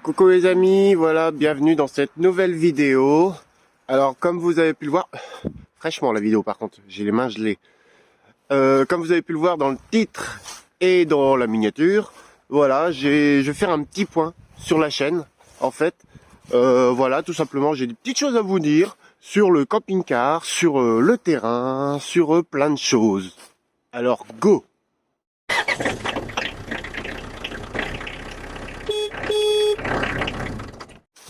Coucou les amis, voilà, bienvenue dans cette nouvelle vidéo. Alors comme vous avez pu le voir, fraîchement la vidéo par contre, j'ai les mains gelées. Comme vous avez pu le voir dans le titre et dans la miniature, voilà, je vais faire un petit point sur la chaîne. En fait, voilà, tout simplement, j'ai des petites choses à vous dire sur le camping-car, sur le terrain, sur plein de choses. Alors go!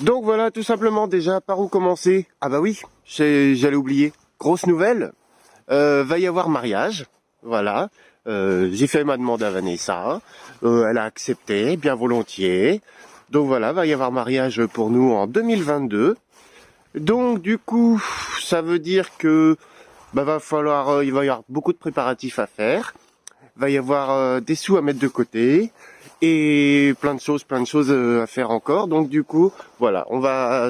Donc voilà, tout simplement déjà, par où commencer? Ah bah oui, j'allais oublier. Grosse nouvelle, va y avoir mariage, voilà. J'ai fait ma demande à Vanessa, elle a accepté, bien volontiers. Donc voilà, va y avoir mariage pour nous en 2022. Donc du coup, ça veut dire que il va y avoir beaucoup de préparatifs à faire. Va y avoir des sous à mettre de côté. Et plein de choses à faire encore. Donc du coup, voilà,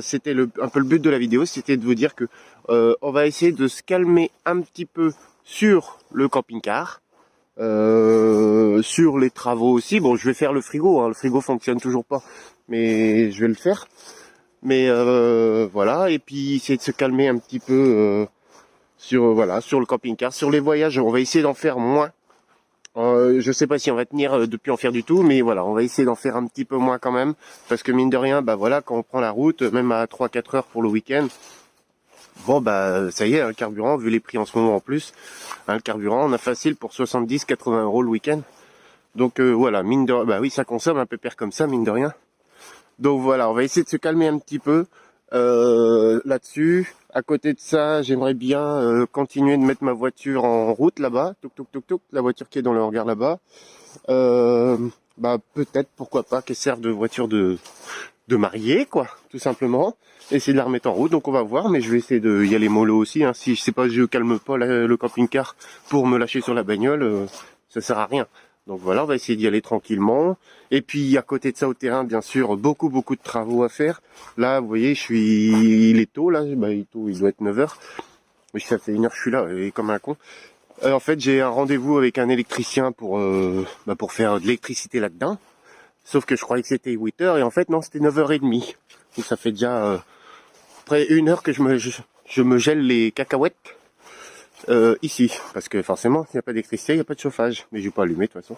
c'était un peu le but de la vidéo, c'était de vous dire que on va essayer de se calmer un petit peu sur le camping-car, sur les travaux aussi. Bon, je vais faire le frigo, hein, le frigo fonctionne toujours pas, mais je vais le faire. Mais voilà, et puis essayer de se calmer un petit peu sur le camping-car, sur les voyages. On va essayer d'en faire moins. Je sais pas si on va tenir depuis en faire du tout, mais voilà, on va essayer d'en faire un petit peu moins quand même, parce que mine de rien, bah voilà, quand on prend la route, même à 3-4 heures pour le week-end, bon bah ça y est, un carburant, vu les prix en ce moment en plus, un carburant, on a facile pour 70-80 euros le week-end. Donc voilà, mine de, bah oui, ça consomme un peu père comme ça, mine de rien. Donc voilà, on va essayer de se calmer un petit peu là-dessus. À côté de ça, j'aimerais bien continuer de mettre ma voiture en route là-bas. Touk touk touk touk, la voiture qui est dans le hangar là-bas. Bah peut-être, pourquoi pas, qu'elle serve de voiture de mariée, quoi, tout simplement. Essayer de la remettre en route, donc on va voir, mais je vais essayer de y aller mollo aussi. Hein. Si je sais pas, je calme pas le camping-car pour me lâcher sur la bagnole, ça sert à rien. Donc voilà, on va essayer d'y aller tranquillement. Et puis à côté de ça, au terrain, bien sûr, beaucoup de travaux à faire. Là, vous voyez, il est tôt, là, bah, il doit être 9 heures. Mais ça fait 1 heure que je suis là, et comme un con. En fait, j'ai un rendez-vous avec un électricien pour faire de l'électricité là-dedans. Sauf que je croyais que c'était 8 heures, et en fait, non, c'était 9h30. Donc ça fait déjà près 1 heure que je me gèle les cacahuètes. Ici, parce que forcément, il n'y a pas d'électricité, il n'y a pas de chauffage, mais je vais pas allumer de toute façon.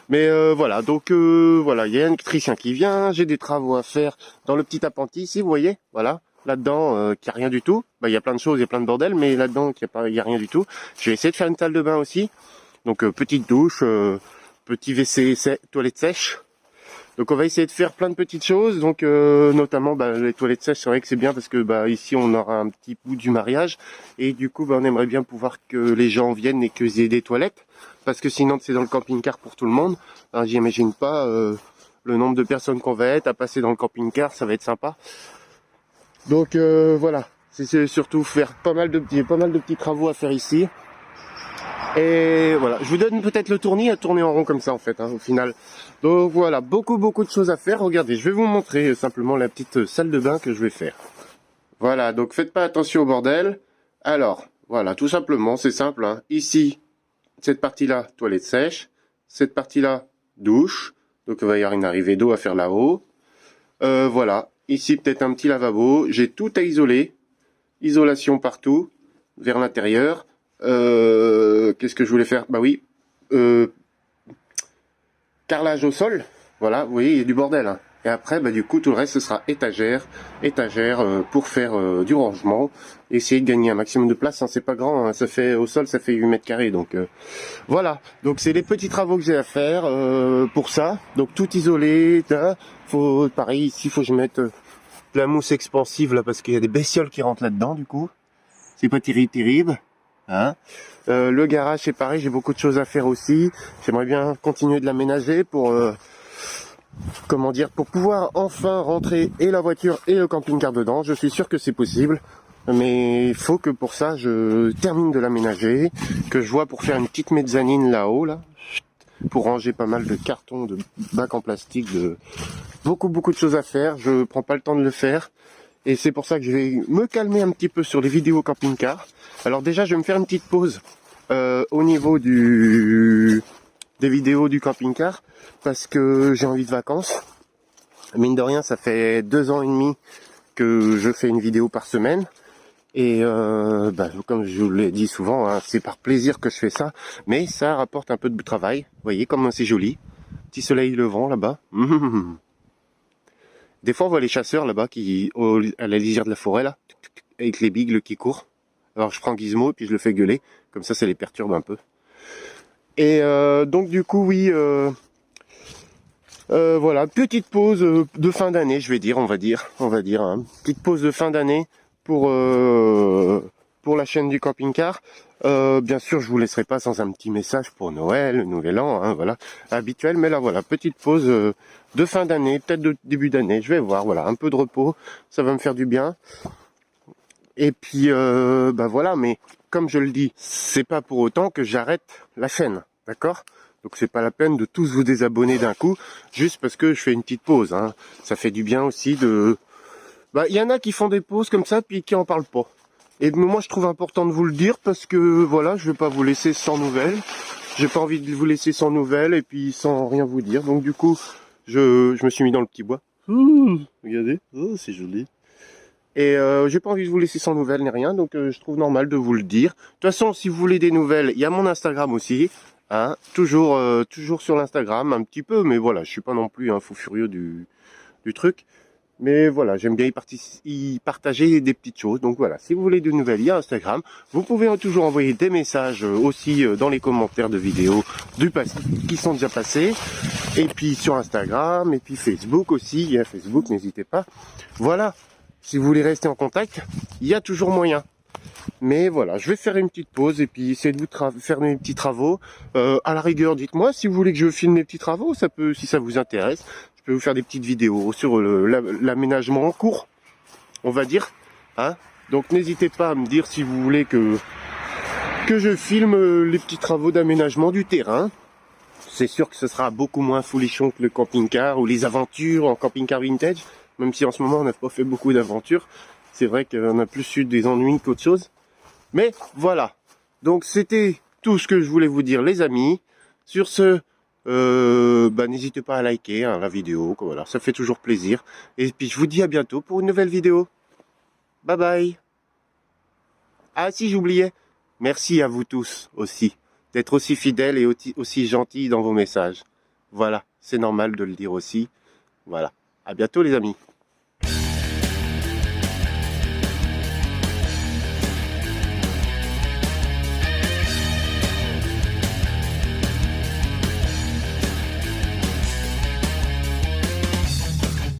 Mais voilà, donc voilà, il y a un électricien qui vient, j'ai des travaux à faire dans le petit appentis ici, vous voyez, voilà, là-dedans, qu'il n'y a rien du tout. Bah, il y a plein de choses, il y a plein de bordel, mais là-dedans, il y a rien du tout. Je vais essayer de faire une salle de bain aussi, donc petite douche, petit WC, toilette sèche. Donc on va essayer de faire plein de petites choses, donc notamment les toilettes sèches, c'est vrai que c'est bien parce que ici on aura un petit bout du mariage et du coup on aimerait bien pouvoir que les gens viennent et qu'ils aient des toilettes, parce que sinon c'est dans le camping-car pour tout le monde. Alors j'imagine pas le nombre de personnes qu'on va être à passer dans le camping-car, ça va être sympa. Donc voilà, c'est surtout faire pas mal de petits travaux à faire ici. Et voilà, je vous donne peut-être le tournis à tourner en rond comme ça en fait, hein, au final. Donc voilà, beaucoup de choses à faire. Regardez, je vais vous montrer simplement la petite salle de bain que je vais faire. Voilà, donc faites pas attention au bordel. Alors, voilà, tout simplement, c'est simple. Hein. Ici, cette partie-là, toilette sèche. Cette partie-là, douche. Donc il va y avoir une arrivée d'eau à faire là-haut. Voilà, ici peut-être un petit lavabo. J'ai tout à isoler. Isolation partout, vers l'intérieur. Qu'est-ce que je voulais faire? Bah oui, carrelage au sol. Voilà, vous voyez, il y a du bordel. Hein. Et après, du coup, tout le reste, ce sera étagère pour faire du rangement. Essayer de gagner un maximum de place. Hein, c'est pas grand, hein, ça fait au sol, ça fait 8 mètres carrés. Donc voilà. Donc c'est les petits travaux que j'ai à faire pour ça. Donc tout isolé. Pareil, ici, faut que je mette de la mousse expansive là parce qu'il y a des bestioles qui rentrent là-dedans. Du coup, c'est pas terrible. Hein. Le garage c'est pareil, j'ai beaucoup de choses à faire aussi. J'aimerais bien continuer de l'aménager pour pour pouvoir enfin rentrer et la voiture et le camping-car dedans. Je suis sûr que c'est possible, mais il faut que pour ça je termine de l'aménager, que je vois pour faire une petite mezzanine là-haut là, pour ranger pas mal de cartons, de bacs en plastique, de beaucoup de choses à faire. Je prends pas le temps de le faire. Et c'est pour ça que je vais me calmer un petit peu sur les vidéos camping-car. Alors déjà, je vais me faire une petite pause au niveau des vidéos du camping-car, parce que j'ai envie de vacances. Mine de rien, ça fait 2 ans et demi que je fais une vidéo par semaine. Et comme je vous l'ai dit souvent, hein, c'est par plaisir que je fais ça, mais ça rapporte un peu de travail. Vous voyez comme c'est joli. Petit soleil levant là-bas. Des fois on voit les chasseurs là-bas à la lisière de la forêt là, avec les bigles qui courent. Alors je prends Gizmo et puis je le fais gueuler, comme ça les perturbe un peu. Et donc du coup oui, voilà, petite pause de fin d'année, je vais dire, on va dire, hein. Petite pause de fin d'année pour la chaîne du camping-car. Bien sûr, je vous laisserai pas sans un petit message pour Noël, le Nouvel An, hein, voilà, habituel. Mais là, voilà, petite pause de fin d'année, peut-être de début d'année. Je vais voir, voilà, un peu de repos, ça va me faire du bien. Et puis, voilà. Mais comme je le dis, c'est pas pour autant que j'arrête la chaîne, d'accord? Donc c'est pas la peine de tous vous désabonner d'un coup, juste parce que je fais une petite pause, hein. Ça fait du bien aussi de... il y en a qui font des pauses comme ça, puis qui en parlent pas. Et moi, je trouve important de vous le dire parce que voilà, je vais pas vous laisser sans nouvelles. J'ai pas envie de vous laisser sans nouvelles et puis sans rien vous dire. Donc du coup, je me suis mis dans le petit bois. Regardez, oh, c'est joli. Et j'ai pas envie de vous laisser sans nouvelles ni rien, donc je trouve normal de vous le dire. De toute façon, si vous voulez des nouvelles, il y a mon Instagram aussi. Hein, toujours sur l'Instagram, un petit peu, mais voilà, je suis pas non plus un fou furieux du truc. Mais voilà, j'aime bien y partager des petites choses. Donc voilà, si vous voulez de nouvelles, il y a Instagram. Vous pouvez toujours envoyer des messages aussi dans les commentaires de vidéos du passé qui sont déjà passés. Et puis sur Instagram, et puis Facebook aussi. Il y a Facebook, n'hésitez pas. Voilà, si vous voulez rester en contact, il y a toujours moyen. Mais voilà, je vais faire une petite pause et puis essayer de vous faire mes petits travaux. À la rigueur, dites-moi si vous voulez que je filme mes petits travaux, ça peut, si ça vous intéresse. Je peux vous faire des petites vidéos sur l'aménagement en cours, on va dire. Hein, donc n'hésitez pas à me dire si vous voulez que je filme les petits travaux d'aménagement du terrain. C'est sûr que ce sera beaucoup moins folichon que le camping-car ou les aventures en camping-car vintage. Même si en ce moment on n'a pas fait beaucoup d'aventures. C'est vrai qu'on a plus eu des ennuis qu'autre chose. Mais voilà. Donc c'était tout ce que je voulais vous dire les amis. Sur ce, n'hésitez pas à liker la vidéo, voilà, ça fait toujours plaisir. Et puis je vous dis à bientôt pour une nouvelle vidéo. Bye bye. Ah si, j'oubliais. Merci à vous tous aussi d'être aussi fidèles et aussi gentils dans vos messages. Voilà, c'est normal de le dire aussi. Voilà. À bientôt les amis.